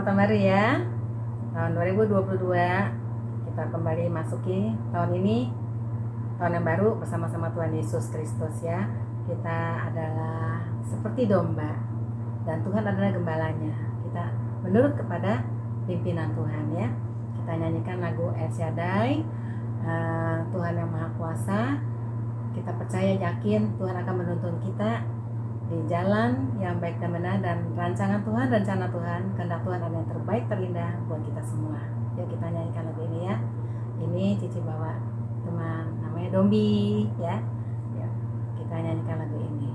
Selamat tahun baru ya. Tahun 2022 kita kembali masuki tahun ini, tahun yang baru bersama-sama Tuhan Yesus Kristus ya. Kita adalah seperti domba dan Tuhan adalah gembalanya. Kita menurut kepada pimpinan Tuhan ya. Kita nyanyikan lagu El Shaddai, Tuhan yang Maha Kuasa. Kita percaya, yakin Tuhan akan menuntun kita di jalan yang baik dan benar, dan rancangan Tuhan, rencana Tuhan, kehendak Tuhan adalah yang terbaik, terindah buat kita semua. Yuk kita nyanyikan lagu ini ya. Ini Cici bawa teman namanya Dombi ya. Yuk kita nyanyikan lagu ini.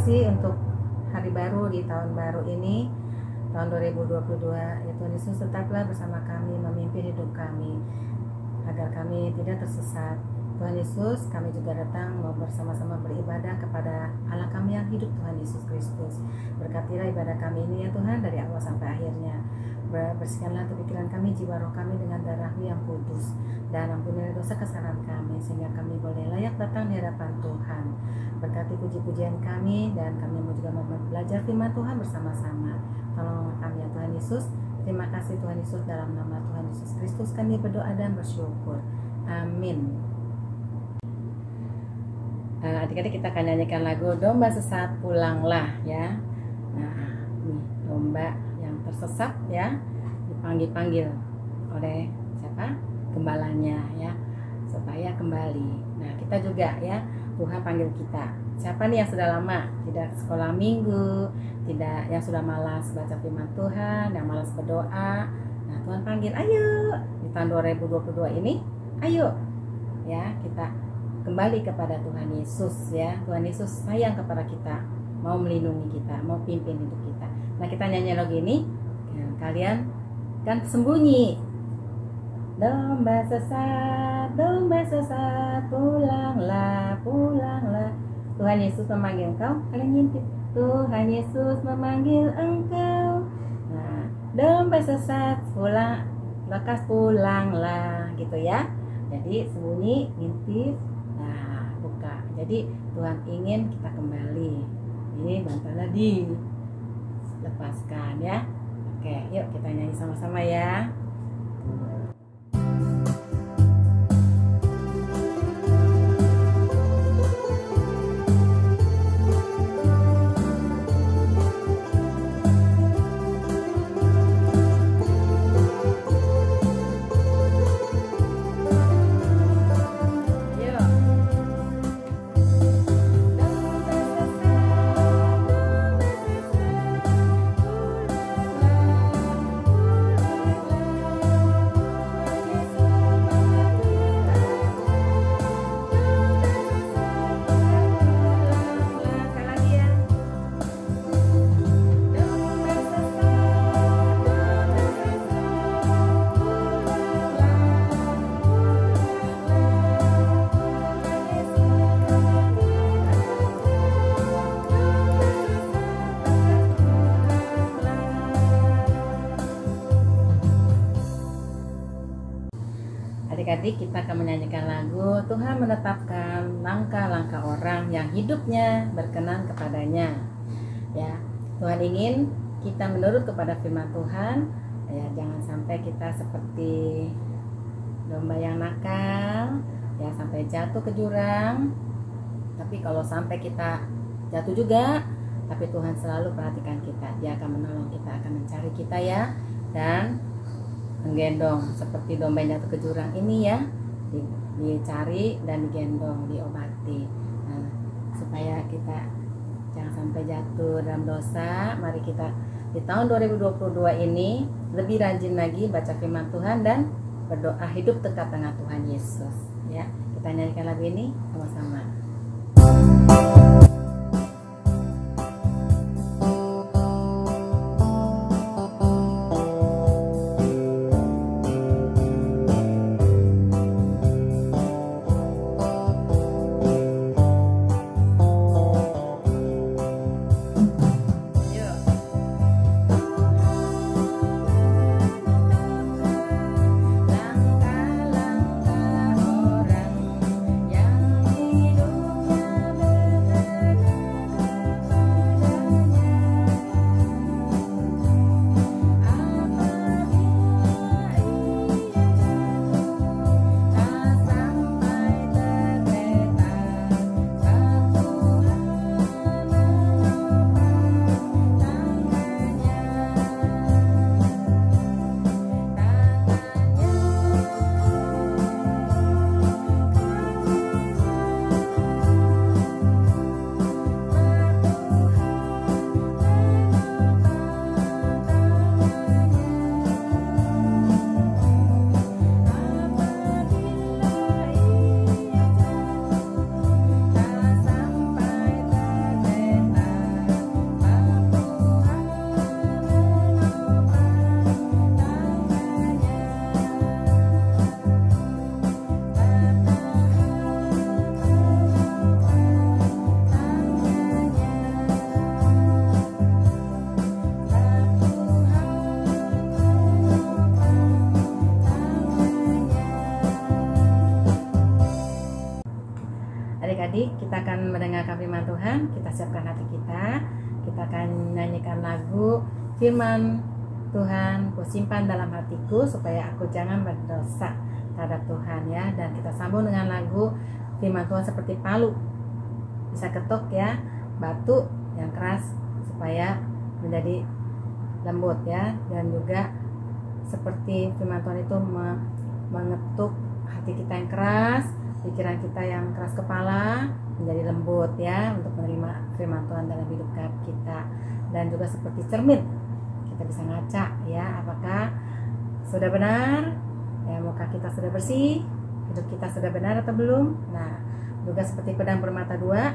Untuk hari baru di tahun baru ini, tahun 2022 ya Tuhan Yesus, tetaplah bersama kami, memimpin hidup kami agar kami tidak tersesat. Tuhan Yesus, kami juga datang mau bersama-sama beribadah kepada Allah kami yang hidup, Tuhan Yesus Kristus. Berkatilah ibadah kami ini ya Tuhan, dari awal sampai akhirnya. Bersihkanlah pikiran kami, jiwa roh kami dengan darah-Mu yang kudus, dan ampunilah dosa kesalahan kami, sehingga kami boleh layak datang di hadapan Tuhan. Berkati puji-pujian kami, dan kami juga mau belajar firman Tuhan bersama-sama. Tolong kami ya Tuhan Yesus. Terima kasih Tuhan Yesus, dalam nama Tuhan Yesus Kristus kami berdoa dan bersyukur. Amin. Adik-adik, kita akan nyanyikan lagu Domba Sesat Pulanglah ya. Nah, nih domba yang tersesat ya, dipanggil-panggil oleh siapa? Gembalanya ya, supaya kembali. Nah, kita juga ya, Tuhan panggil kita. Siapa nih yang sudah lama tidak sekolah minggu, tidak, yang sudah malas baca firman Tuhan, yang malas berdoa. Nah, Tuhan panggil, ayo di tahun 2022 ini, ayo ya kita kembali kepada Tuhan Yesus ya. Tuhan Yesus sayang kepada kita, mau melindungi kita, mau pimpin hidup kita. Nah, kita nyanyi lagu ini, kalian kan sembunyi. Domba sesat, pulanglah, pulanglah. Tuhan Yesus memanggil engkau, kalian ngintip. Tuhan Yesus memanggil engkau. Nah, domba sesat, pulang, lekas pulanglah, gitu ya. Jadi sembunyi, ngintip, nah buka. Jadi Tuhan ingin kita kembali. Ini bantalah dilepaskan ya. Oke, yuk kita nyanyi sama-sama ya. Adik-adik, kita akan menyanyikan lagu Tuhan menetapkan langkah-langkah orang yang hidupnya berkenan kepadanya. Ya, Tuhan ingin kita menurut kepada firman Tuhan. Ya, jangan sampai kita seperti domba yang nakal, ya sampai jatuh ke jurang. Tapi kalau sampai kita jatuh juga, tapi Tuhan selalu perhatikan kita. Dia akan menolong kita, akan mencari kita ya, dan menggendong seperti domba yang jatuh ke jurang ini ya, dicari dan digendong, diobati. Nah, supaya kita jangan sampai jatuh dalam dosa, mari kita di tahun 2022 ini lebih rajin lagi baca firman Tuhan dan berdoa hidup dekat dengan Tuhan Yesus. Ya, kita nyanyikan lagu ini sama-sama. Adik-adik, kita akan mendengarkan firman Tuhan. Kita siapkan hati kita. Kita akan nyanyikan lagu firman Tuhan, ku simpan dalam hatiku supaya aku jangan berdosa terhadap Tuhan ya. Dan kita sambung dengan lagu firman Tuhan seperti palu, bisa ketok ya, batu yang keras supaya menjadi lembut ya. Dan juga seperti firman Tuhan itu mengetuk hati kita yang keras, pikiran kita yang keras kepala menjadi lembut ya, untuk menerima firman Tuhan dalam hidup kita. Dan juga seperti cermin, kita bisa ngaca ya, apakah sudah benar ya, muka kita sudah bersih, hidup kita sudah benar atau belum. Nah, juga seperti pedang bermata dua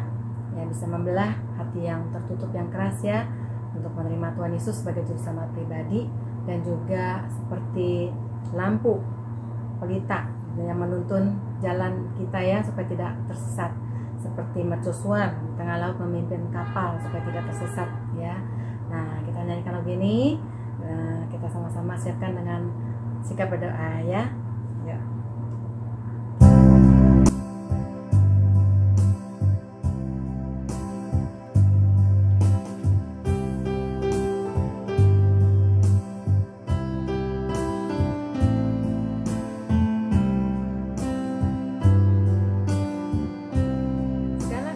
ya, bisa membelah hati yang tertutup yang keras ya, untuk menerima Tuhan Yesus sebagai juru selamat pribadi. Dan juga seperti lampu pelita yang menuntun jalan kita ya, supaya tidak tersesat, seperti mercusuar di tengah laut memimpin kapal supaya tidak tersesat ya. Nah, kita nyanyikan lagu ini, kita sama-sama siapkan dengan sikap berdoa ya. Ya. Telah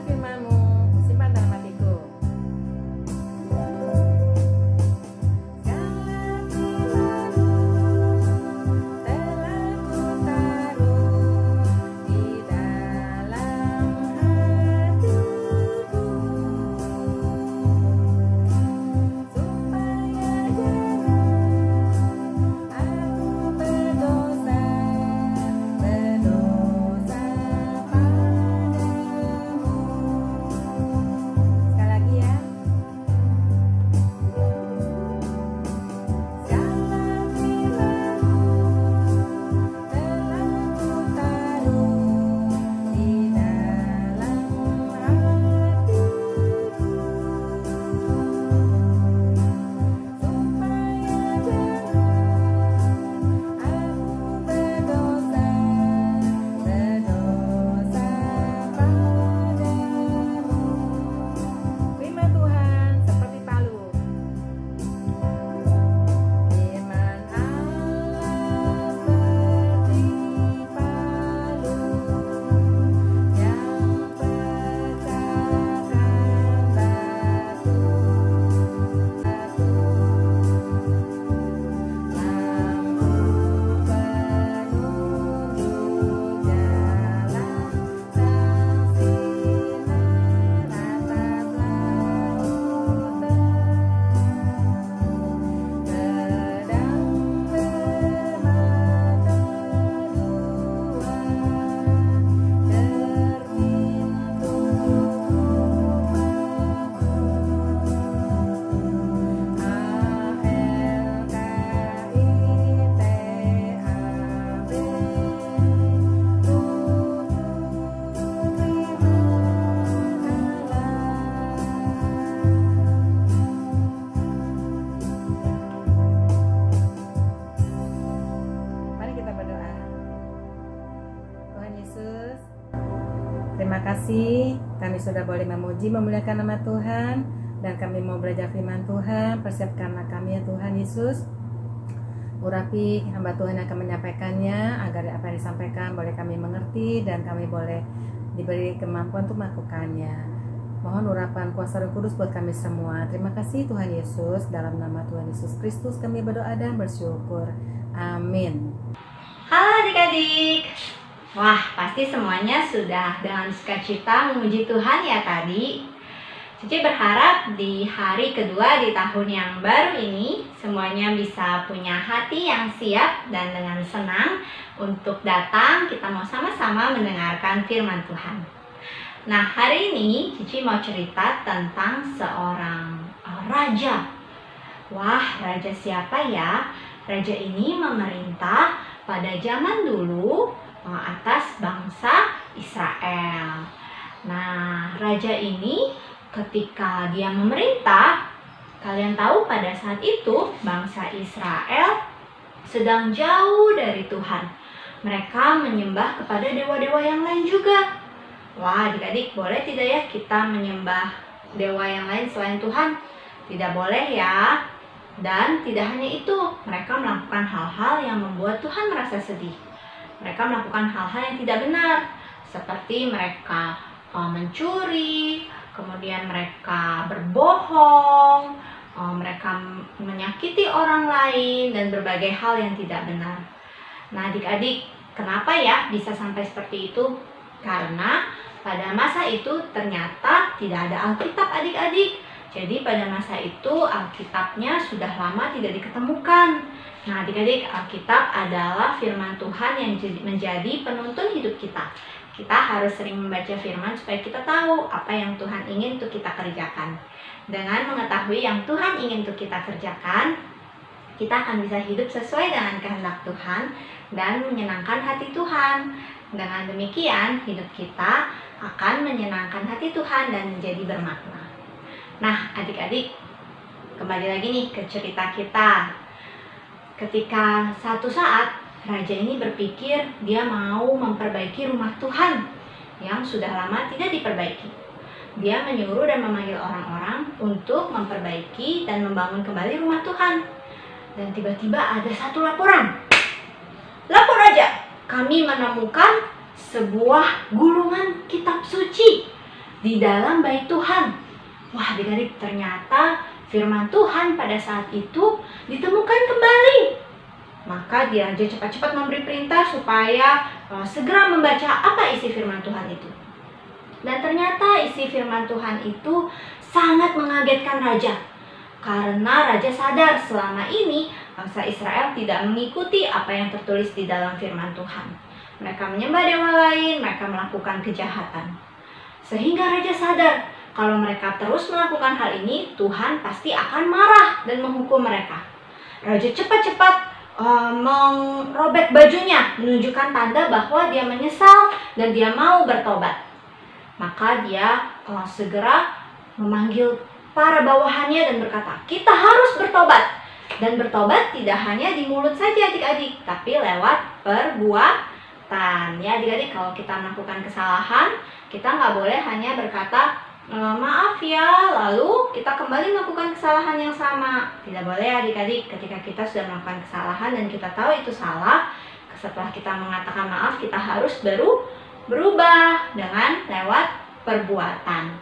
Yesus. Terima kasih kami sudah boleh memuji memuliakan nama Tuhan, dan kami mau belajar firman Tuhan. Persiapkanlah kami ya Tuhan Yesus. Urapi hamba Tuhan yang akan menyampaikannya, agar apa yang disampaikan boleh kami mengerti dan kami boleh diberi kemampuan untuk melakukannya. Mohon urapan kuasa Roh Kudus buat kami semua. Terima kasih Tuhan Yesus. Dalam nama Tuhan Yesus Kristus kami berdoa dan bersyukur. Amin. Halo adik-adik. Wah, pasti semuanya sudah dengan sukacita memuji Tuhan ya tadi. Cici berharap di hari kedua di tahun yang baru ini semuanya bisa punya hati yang siap dan dengan senang untuk datang kita mau sama-sama mendengarkan firman Tuhan. Nah, hari ini Cici mau cerita tentang seorang raja. Wah, raja siapa ya? Raja ini memerintah pada zaman dulu atas bangsa Israel. Nah, raja ini ketika dia memerintah, kalian tahu pada saat itu bangsa Israel sedang jauh dari Tuhan. Mereka menyembah kepada dewa-dewa yang lain juga. Wah, adik-adik, boleh tidak ya kita menyembah dewa yang lain selain Tuhan? Tidak boleh ya. Dan tidak hanya itu, mereka melakukan hal-hal yang membuat Tuhan merasa sedih. Mereka melakukan hal-hal yang tidak benar, seperti mereka mencuri, kemudian mereka berbohong, mereka menyakiti orang lain, dan berbagai hal yang tidak benar. Nah adik-adik, kenapa ya bisa sampai seperti itu? Karena pada masa itu ternyata tidak ada Alkitab adik-adik. Jadi pada masa itu Alkitabnya sudah lama tidak diketemukan. Nah adik-adik, Alkitab adalah firman Tuhan yang menjadi penuntun hidup kita. Kita harus sering membaca firman supaya kita tahu apa yang Tuhan ingin untuk kita kerjakan. Dengan mengetahui yang Tuhan ingin untuk kita kerjakan, kita akan bisa hidup sesuai dengan kehendak Tuhan dan menyenangkan hati Tuhan. Dengan demikian, hidup kita akan menyenangkan hati Tuhan dan menjadi bermakna. Nah, adik-adik, kembali lagi nih ke cerita kita. Ketika satu saat raja ini berpikir dia mau memperbaiki rumah Tuhan yang sudah lama tidak diperbaiki. Dia menyuruh dan memanggil orang-orang untuk memperbaiki dan membangun kembali rumah Tuhan. Dan tiba-tiba ada satu laporan. Lapor raja, kami menemukan sebuah gulungan kitab suci di dalam bait Tuhan. Wah, adik-adik, ternyata firman Tuhan pada saat itu ditemukan kembali. Maka dia raja cepat-cepat memberi perintah supaya segera membaca apa isi firman Tuhan itu. Dan ternyata isi firman Tuhan itu sangat mengagetkan raja. Karena raja sadar selama ini bangsa Israel tidak mengikuti apa yang tertulis di dalam firman Tuhan. Mereka menyembah dewa lain, mereka melakukan kejahatan. Sehingga raja sadar kalau mereka terus melakukan hal ini, Tuhan pasti akan marah dan menghukum mereka. Raja cepat-cepat merobek bajunya, menunjukkan tanda bahwa dia menyesal dan dia mau bertobat. Maka dia segera memanggil para bawahannya dan berkata, kita harus bertobat. Dan bertobat tidak hanya di mulut saja adik-adik, tapi lewat perbuatan. Ya adik-adik, kalau kita melakukan kesalahan, kita nggak boleh hanya berkata, maaf ya, lalu kita kembali melakukan kesalahan yang sama. Tidak boleh adik-adik. Ketika kita sudah melakukan kesalahan dan kita tahu itu salah, setelah kita mengatakan maaf, kita harus berubah dengan lewat perbuatan.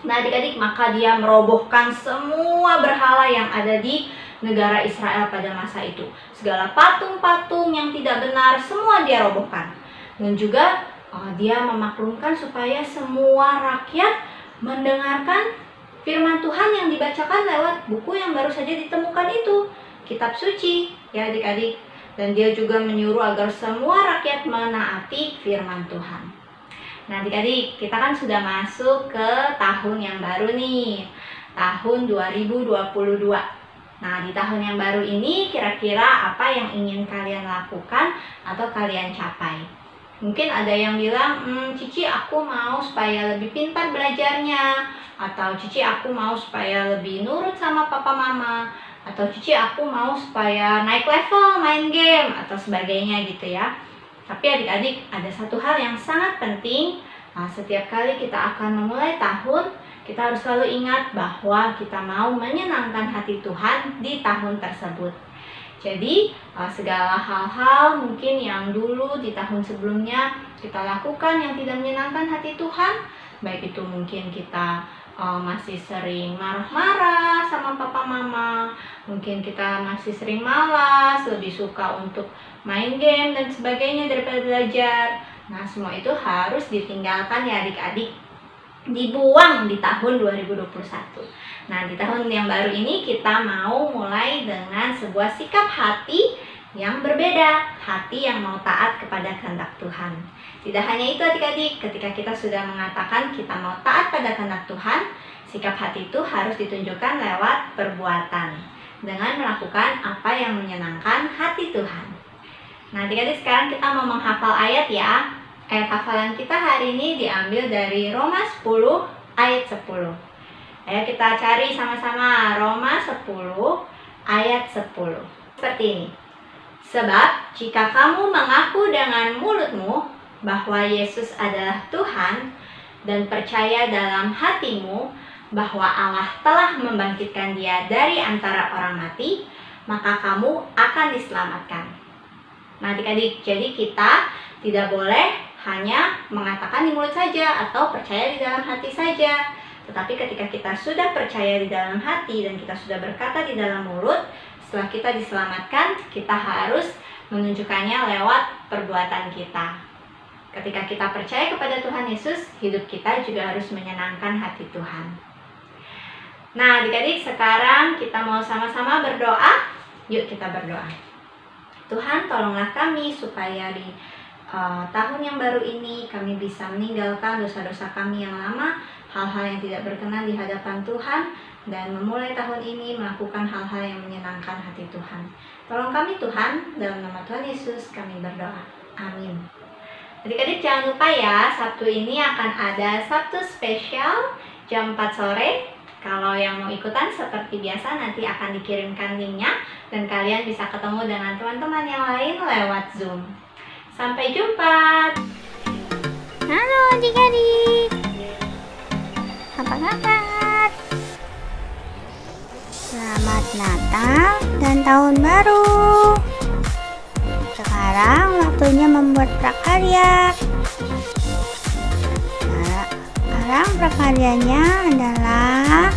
Nah adik-adik, maka dia merobohkan semua berhala yang ada di negara Israel pada masa itu. Segala patung-patung yang tidak benar, semua dia robohkan. Dan juga dia memaklumkan supaya semua rakyat mendengarkan firman Tuhan yang dibacakan lewat buku yang baru saja ditemukan itu, kitab suci, ya adik-adik. Dan dia juga menyuruh agar semua rakyat menaati firman Tuhan. Nah adik-adik, kita kan sudah masuk ke tahun yang baru nih, tahun 2022. Nah di tahun yang baru ini kira-kira apa yang ingin kalian lakukan atau kalian capai? Mungkin ada yang bilang, Cici aku mau supaya lebih pintar belajarnya, atau Cici aku mau supaya lebih nurut sama papa mama, atau Cici aku mau supaya naik level main game, atau sebagainya gitu ya. Tapi adik-adik, ada satu hal yang sangat penting. Setiap kali kita akan memulai tahun, kita harus selalu ingat bahwa kita mau menyenangkan hati Tuhan di tahun tersebut. Jadi, segala hal-hal mungkin yang dulu di tahun sebelumnya kita lakukan yang tidak menyenangkan hati Tuhan, baik itu mungkin kita masih sering marah-marah sama papa mama, mungkin kita masih sering malas, lebih suka untuk main game dan sebagainya daripada belajar. Nah, semua itu harus ditinggalkan ya adik-adik, dibuang di tahun 2021. Nah, di tahun yang baru ini kita mau mulai dengan sebuah sikap hati yang berbeda, hati yang mau taat kepada kehendak Tuhan. Tidak hanya itu adik-adik, ketika kita sudah mengatakan kita mau taat pada kehendak Tuhan, sikap hati itu harus ditunjukkan lewat perbuatan, dengan melakukan apa yang menyenangkan hati Tuhan. Nah, adik-adik, sekarang kita mau menghafal ayat ya. Ayat hafalan kita hari ini diambil dari Roma 10 ayat 10. Ayo kita cari sama-sama Roma 10 ayat 10. Seperti ini. Sebab jika kamu mengaku dengan mulutmu bahwa Yesus adalah Tuhan dan percaya dalam hatimu bahwa Allah telah membangkitkan Dia dari antara orang mati, maka kamu akan diselamatkan. Nah, adik-adik, jadi kita tidak boleh hanya mengatakan di mulut saja atau percaya di dalam hati saja. Tetapi ketika kita sudah percaya di dalam hati dan kita sudah berkata di dalam mulut, setelah kita diselamatkan, kita harus menunjukkannya lewat perbuatan kita. Ketika kita percaya kepada Tuhan Yesus, hidup kita juga harus menyenangkan hati Tuhan. Nah, adik-adik, sekarang kita mau sama-sama berdoa. Yuk kita berdoa. Tuhan, tolonglah kami supaya di tahun yang baru ini kami bisa meninggalkan dosa-dosa kami yang lama, hal-hal yang tidak berkenan di hadapan Tuhan, dan memulai tahun ini melakukan hal-hal yang menyenangkan hati Tuhan. Tolong kami Tuhan, dalam nama Tuhan Yesus kami berdoa. Amin. Adik-adik, jangan lupa ya, Sabtu ini akan ada Sabtu spesial jam 4 sore. Kalau yang mau ikutan seperti biasa nanti akan dikirimkan linknya, dan kalian bisa ketemu dengan teman-teman yang lain lewat Zoom. Sampai jumpa. Halo adik-adik, apa kabar? Selamat Natal dan Tahun Baru. Sekarang waktunya membuat prakarya. Sekarang prakaryanya adalah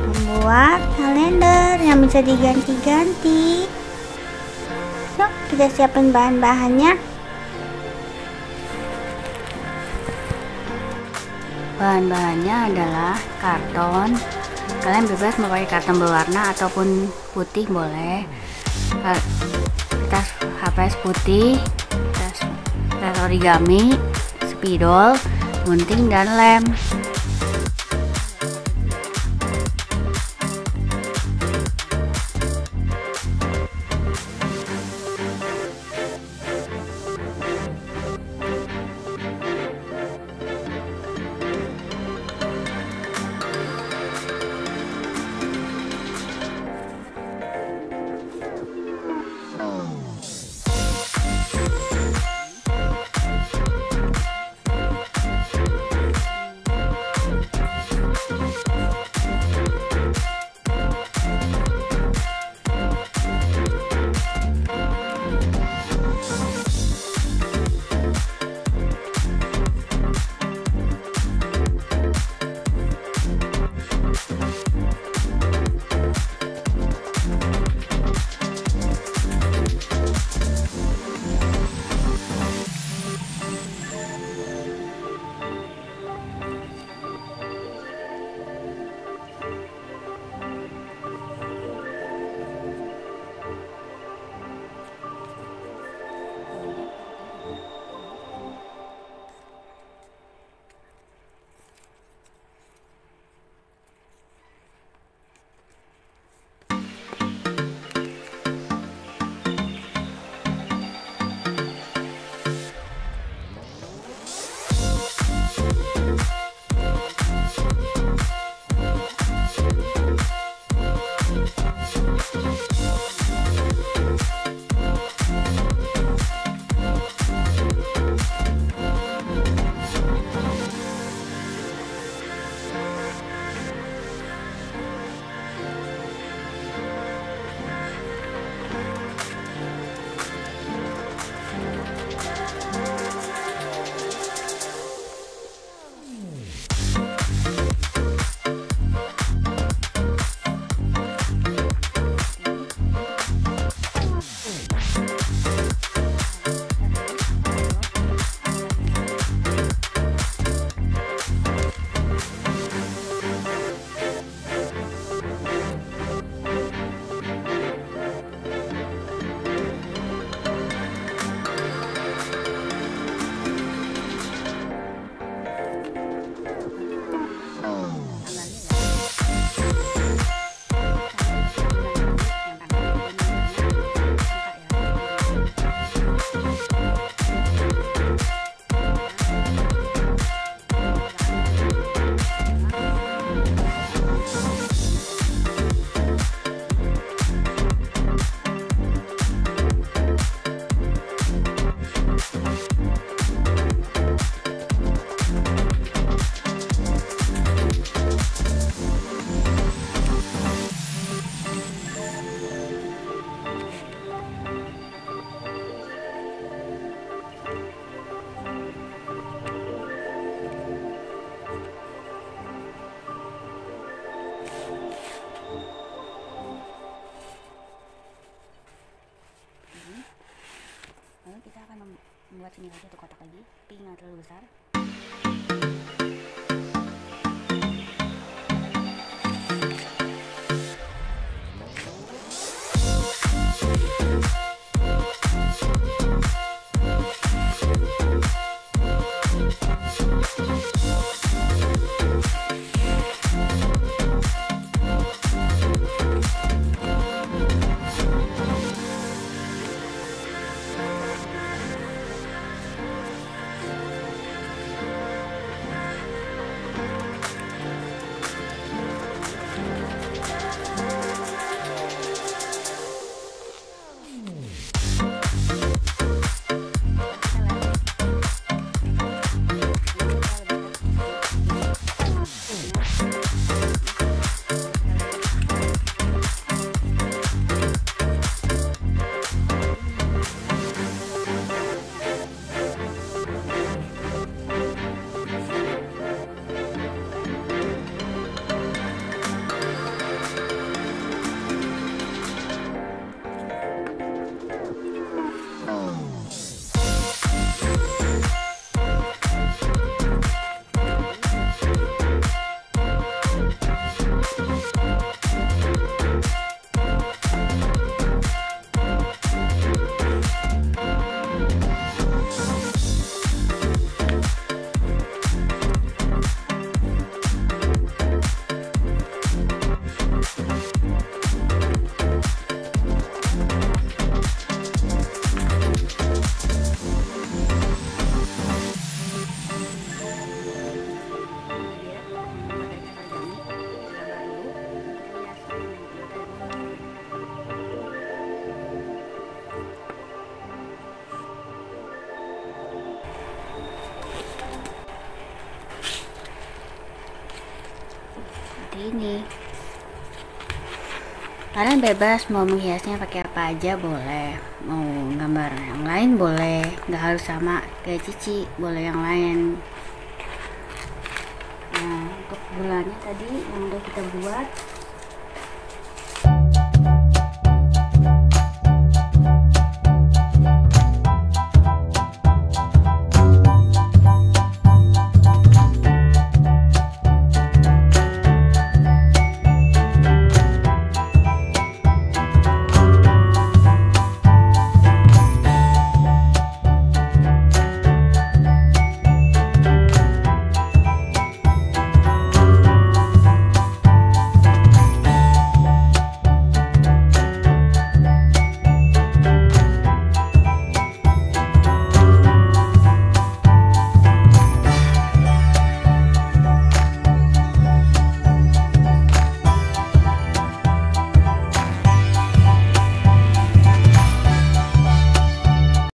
membuat kalender yang bisa diganti-ganti. Yuk kita siapin bahan-bahannya. Bahan-bahannya adalah karton. Kalian bebas mau pakai karton berwarna ataupun putih boleh. Kertas HVS putih, kertas origami, spidol, gunting, dan lem. satu kotak lagi, tapi nggak terlalu besar. Ini kalian bebas mau menghiasnya pakai apa aja boleh, mau gambar yang lain boleh, nggak harus sama kayak Cici, boleh yang lain. Nah, untuk bulannya tadi yang udah kita buat